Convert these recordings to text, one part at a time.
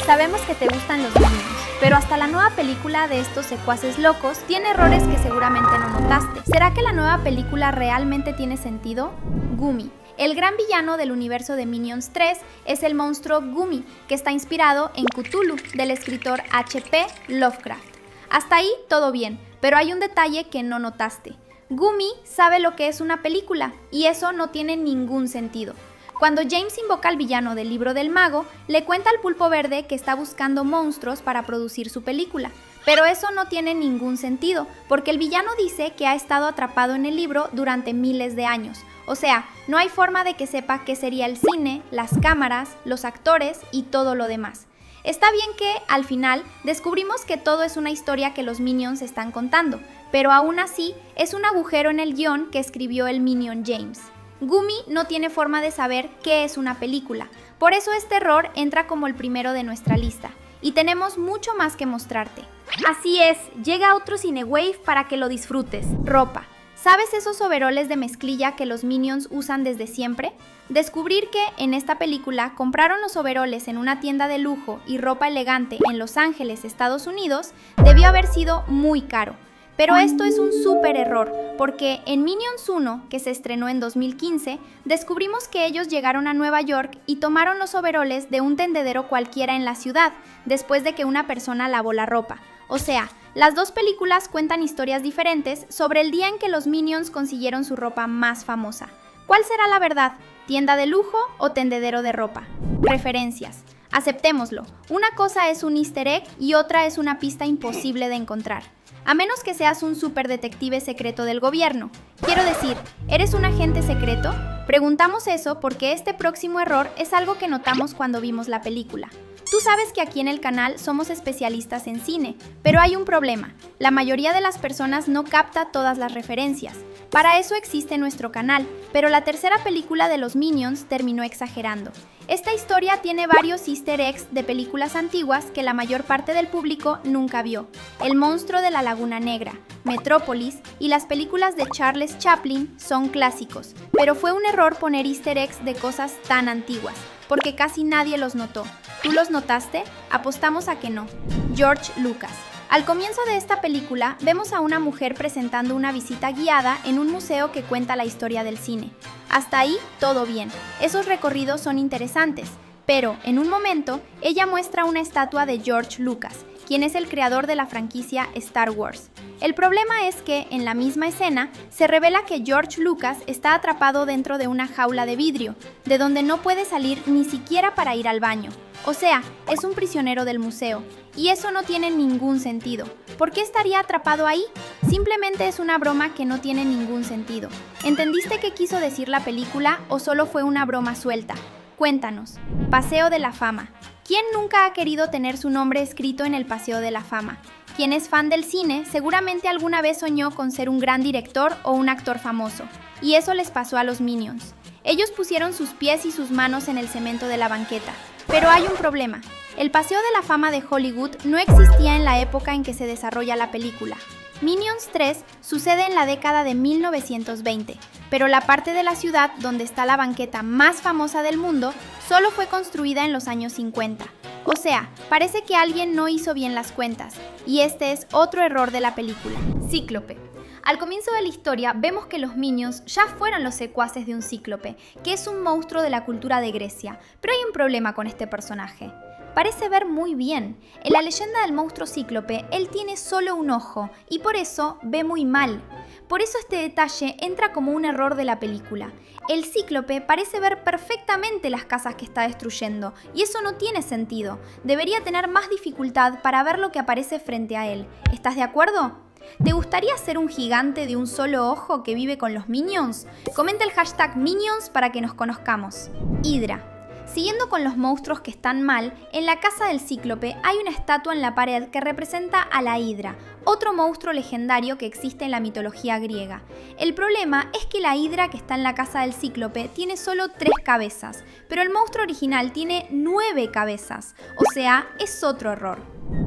Sabemos que te gustan los Minions, pero hasta la nueva película de estos secuaces locos tiene errores que seguramente no notaste. ¿Será que la nueva película realmente tiene sentido? Gumi. El gran villano del universo de Minions 3 es el monstruo Gumi, que está inspirado en Cthulhu, del escritor H.P. Lovecraft. Hasta ahí todo bien, pero hay un detalle que no notaste. Gumi sabe lo que es una película, y eso no tiene ningún sentido. Cuando James invoca al villano del libro del mago, le cuenta al pulpo verde que está buscando monstruos para producir su película. Pero eso no tiene ningún sentido, porque el villano dice que ha estado atrapado en el libro durante miles de años. O sea, no hay forma de que sepa qué sería el cine, las cámaras, los actores y todo lo demás. Está bien que, al final, descubrimos que todo es una historia que los Minions están contando, pero aún así es un agujero en el guión que escribió el Minion James. Gumi no tiene forma de saber qué es una película, por eso este error entra como el primero de nuestra lista, y tenemos mucho más que mostrarte. Así es, llega otro Cinewave para que lo disfrutes. Ropa. ¿Sabes esos overoles de mezclilla que los Minions usan desde siempre? Descubrir que, en esta película, compraron los overoles en una tienda de lujo y ropa elegante en Los Ángeles, Estados Unidos, debió haber sido muy caro. Pero esto es un súper error, porque en Minions 1, que se estrenó en 2015, descubrimos que ellos llegaron a Nueva York y tomaron los overoles de un tendedero cualquiera en la ciudad, después de que una persona lavó la ropa. O sea, las dos películas cuentan historias diferentes sobre el día en que los Minions consiguieron su ropa más famosa. ¿Cuál será la verdad? ¿Tienda de lujo o tendedero de ropa? Referencias. Aceptémoslo, una cosa es un easter egg y otra es una pista imposible de encontrar. A menos que seas un superdetective secreto del gobierno. Quiero decir, ¿eres un agente secreto? Preguntamos eso porque este próximo error es algo que notamos cuando vimos la película. Tú sabes que aquí en el canal somos especialistas en cine, pero hay un problema. La mayoría de las personas no capta todas las referencias. Para eso existe nuestro canal, pero la tercera película de los Minions terminó exagerando. Esta historia tiene varios easter eggs de películas antiguas que la mayor parte del público nunca vio. El monstruo de la Laguna Negra, Metrópolis y las películas de Charles Chaplin son clásicos, pero fue un error poner easter eggs de cosas tan antiguas, porque casi nadie los notó. ¿Tú los notaste? Apostamos a que no. George Lucas. Al comienzo de esta película, vemos a una mujer presentando una visita guiada en un museo que cuenta la historia del cine. Hasta ahí, todo bien. Esos recorridos son interesantes, pero, en un momento, ella muestra una estatua de George Lucas, quien es el creador de la franquicia Star Wars. El problema es que, en la misma escena, se revela que George Lucas está atrapado dentro de una jaula de vidrio, de donde no puede salir ni siquiera para ir al baño. O sea, es un prisionero del museo, y eso no tiene ningún sentido. ¿Por qué estaría atrapado ahí? Simplemente es una broma que no tiene ningún sentido. ¿Entendiste qué quiso decir la película o solo fue una broma suelta? Cuéntanos. Paseo de la Fama. ¿Quién nunca ha querido tener su nombre escrito en el Paseo de la Fama? Quien es fan del cine seguramente alguna vez soñó con ser un gran director o un actor famoso, y eso les pasó a los Minions. Ellos pusieron sus pies y sus manos en el cemento de la banqueta. Pero hay un problema. El Paseo de la Fama de Hollywood no existía en la época en que se desarrolla la película. Minions 3 sucede en la década de 1920, pero la parte de la ciudad donde está la banqueta más famosa del mundo solo fue construida en los años 50. O sea, parece que alguien no hizo bien las cuentas, y este es otro error de la película. Cíclope. Al comienzo de la historia vemos que los Minions ya fueron los secuaces de un cíclope, que es un monstruo de la cultura de Grecia, pero hay un problema con este personaje. Parece ver muy bien. En la leyenda del monstruo cíclope, él tiene solo un ojo, y por eso ve muy mal. Por eso este detalle entra como un error de la película. El cíclope parece ver perfectamente las casas que está destruyendo, y eso no tiene sentido. Debería tener más dificultad para ver lo que aparece frente a él. ¿Estás de acuerdo? ¿Te gustaría ser un gigante de un solo ojo que vive con los Minions? Comenta el hashtag Minions para que nos conozcamos. Hydra. Siguiendo con los monstruos que están mal, en la casa del cíclope hay una estatua en la pared que representa a la Hidra, otro monstruo legendario que existe en la mitología griega. El problema es que la Hidra que está en la casa del cíclope tiene solo 3 cabezas, pero el monstruo original tiene 9 cabezas, o sea, es otro error.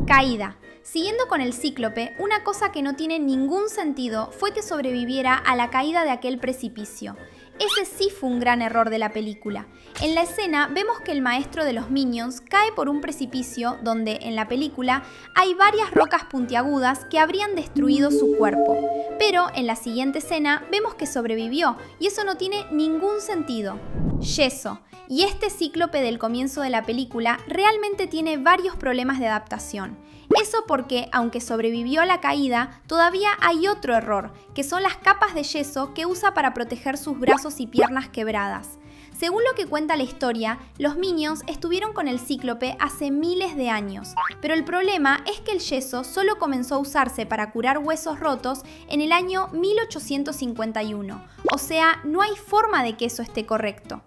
Caída. Siguiendo con el cíclope, una cosa que no tiene ningún sentido fue que sobreviviera a la caída de aquel precipicio. Ese sí fue un gran error de la película. En la escena vemos que el maestro de los Minions cae por un precipicio donde, en la película, hay varias rocas puntiagudas que habrían destruido su cuerpo. Pero en la siguiente escena vemos que sobrevivió y eso no tiene ningún sentido. Yeso. Y este cíclope del comienzo de la película realmente tiene varios problemas de adaptación. Eso porque, aunque sobrevivió a la caída, todavía hay otro error, que son las capas de yeso que usa para proteger sus brazos y piernas quebradas. Según lo que cuenta la historia, los Minions estuvieron con el cíclope hace miles de años, pero el problema es que el yeso solo comenzó a usarse para curar huesos rotos en el año 1851, o sea, no hay forma de que eso esté correcto.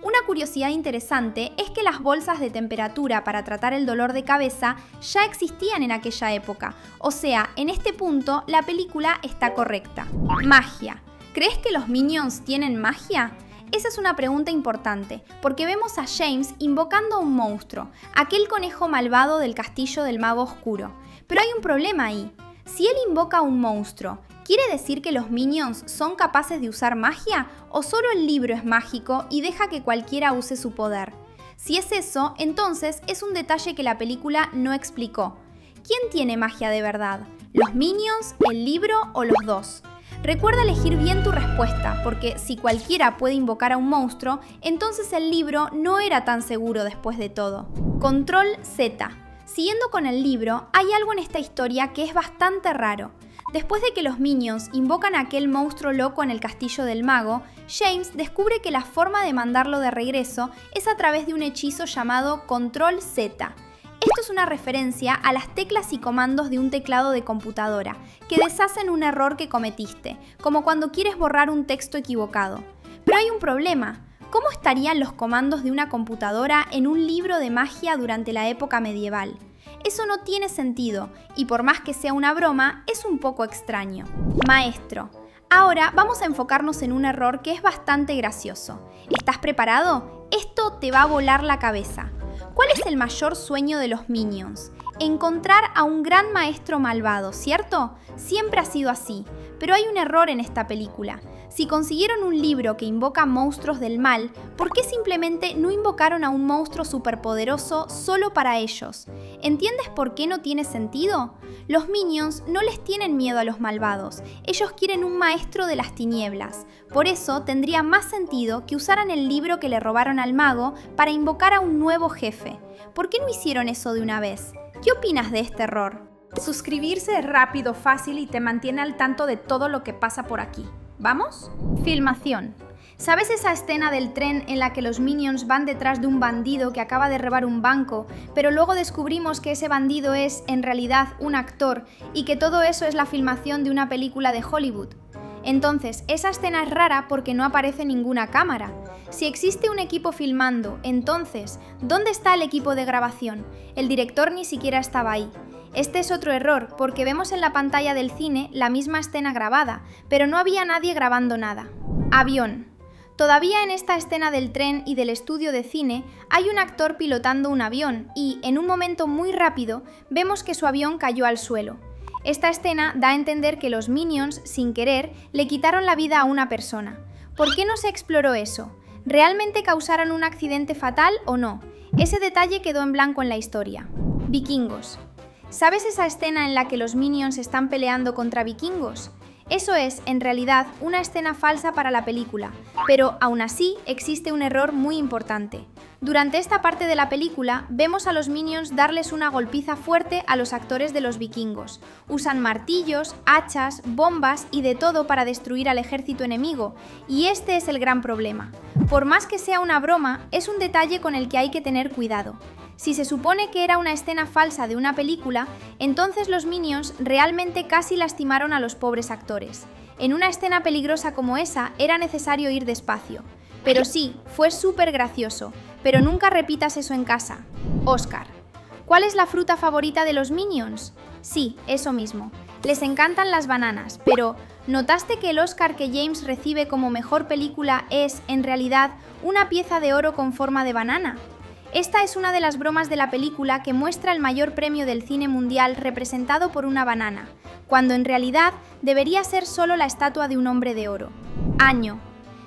Una curiosidad interesante es que las bolsas de temperatura para tratar el dolor de cabeza ya existían en aquella época, o sea, en este punto la película está correcta. Magia. ¿Crees que los Minions tienen magia? Esa es una pregunta importante, porque vemos a James invocando a un monstruo, aquel conejo malvado del castillo del mago oscuro. Pero hay un problema ahí. Si él invoca a un monstruo, ¿quiere decir que los Minions son capaces de usar magia o solo el libro es mágico y deja que cualquiera use su poder? Si es eso, entonces es un detalle que la película no explicó. ¿Quién tiene magia de verdad? ¿Los Minions, el libro o los dos? Recuerda elegir bien tu respuesta, porque si cualquiera puede invocar a un monstruo, entonces el libro no era tan seguro después de todo. Control Z. Siguiendo con el libro, hay algo en esta historia que es bastante raro. Después de que los Minions invocan a aquel monstruo loco en el castillo del mago, James descubre que la forma de mandarlo de regreso es a través de un hechizo llamado Control Z. Esto es una referencia a las teclas y comandos de un teclado de computadora, que deshacen un error que cometiste, como cuando quieres borrar un texto equivocado. Pero hay un problema. ¿Cómo estarían los comandos de una computadora en un libro de magia durante la época medieval? Eso no tiene sentido, y por más que sea una broma, es un poco extraño. Maestro. Ahora vamos a enfocarnos en un error que es bastante gracioso. ¿Estás preparado? Esto te va a volar la cabeza. ¿Cuál es el mayor sueño de los Minions? Encontrar a un gran maestro malvado, ¿cierto? Siempre ha sido así, pero hay un error en esta película. Si consiguieron un libro que invoca monstruos del mal, ¿por qué simplemente no invocaron a un monstruo superpoderoso solo para ellos? ¿Entiendes por qué no tiene sentido? Los Minions no les tienen miedo a los malvados, ellos quieren un maestro de las tinieblas. Por eso tendría más sentido que usaran el libro que le robaron al mago para invocar a un nuevo jefe. ¿Por qué no hicieron eso de una vez? ¿Qué opinas de este error? Suscribirse es rápido, fácil y te mantiene al tanto de todo lo que pasa por aquí. ¿Vamos? Filmación. ¿Sabes esa escena del tren en la que los Minions van detrás de un bandido que acaba de robar un banco, pero luego descubrimos que ese bandido es, en realidad, un actor y que todo eso es la filmación de una película de Hollywood? Entonces, esa escena es rara porque no aparece ninguna cámara. Si existe un equipo filmando, entonces, ¿dónde está el equipo de grabación? El director ni siquiera estaba ahí. Este es otro error, porque vemos en la pantalla del cine la misma escena grabada, pero no había nadie grabando nada. Avión. Todavía en esta escena del tren y del estudio de cine hay un actor pilotando un avión y, en un momento muy rápido, vemos que su avión cayó al suelo. Esta escena da a entender que los Minions, sin querer, le quitaron la vida a una persona. ¿Por qué no se exploró eso? ¿Realmente causaron un accidente fatal o no? Ese detalle quedó en blanco en la historia. Vikingos. ¿Sabes esa escena en la que los Minions están peleando contra vikingos? Eso es, en realidad, una escena falsa para la película, pero aún así existe un error muy importante. Durante esta parte de la película, vemos a los Minions darles una golpiza fuerte a los actores de los vikingos. Usan martillos, hachas, bombas y de todo para destruir al ejército enemigo, y este es el gran problema. Por más que sea una broma, es un detalle con el que hay que tener cuidado. Si se supone que era una escena falsa de una película, entonces los Minions realmente casi lastimaron a los pobres actores. En una escena peligrosa como esa, era necesario ir despacio. Pero sí, fue súper gracioso, pero nunca repitas eso en casa. Oscar. ¿Cuál es la fruta favorita de los Minions? Sí, eso mismo. Les encantan las bananas, pero ¿notaste que el Oscar que James recibe como mejor película es, en realidad, una pieza de oro con forma de banana? Esta es una de las bromas de la película que muestra el mayor premio del cine mundial representado por una banana, cuando en realidad debería ser solo la estatua de un hombre de oro. Año.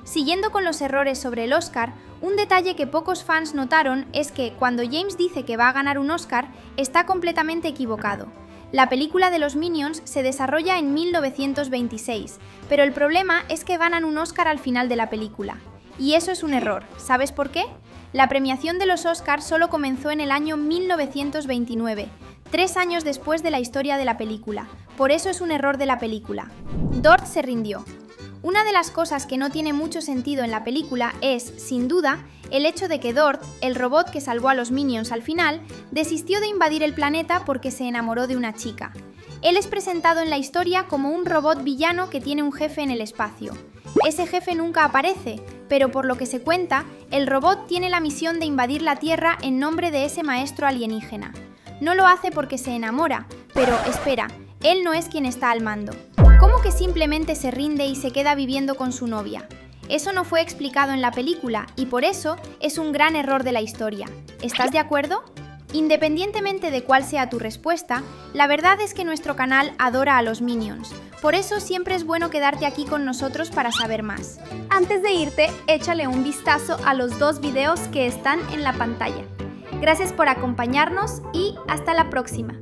Siguiendo con los errores sobre el Oscar, un detalle que pocos fans notaron es que cuando James dice que va a ganar un Oscar, está completamente equivocado. La película de los Minions se desarrolla en 1926, pero el problema es que ganan un Oscar al final de la película. Y eso es un error. ¿Sabes por qué? La premiación de los Oscars solo comenzó en el año 1929, 3 años después de la historia de la película. Por eso es un error de la película. Dort se rindió. Una de las cosas que no tiene mucho sentido en la película es, sin duda, el hecho de que Dort, el robot que salvó a los Minions al final, desistió de invadir el planeta porque se enamoró de una chica. Él es presentado en la historia como un robot villano que tiene un jefe en el espacio. Ese jefe nunca aparece, pero por lo que se cuenta, el robot tiene la misión de invadir la Tierra en nombre de ese maestro alienígena. No lo hace porque se enamora, pero espera, él no es quien está al mando. ¿Cómo que simplemente se rinde y se queda viviendo con su novia? Eso no fue explicado en la película y por eso es un gran error de la historia. ¿Estás de acuerdo? Independientemente de cuál sea tu respuesta, la verdad es que nuestro canal adora a los Minions. Por eso siempre es bueno quedarte aquí con nosotros para saber más. Antes de irte, échale un vistazo a los 2 videos que están en la pantalla. Gracias por acompañarnos y hasta la próxima.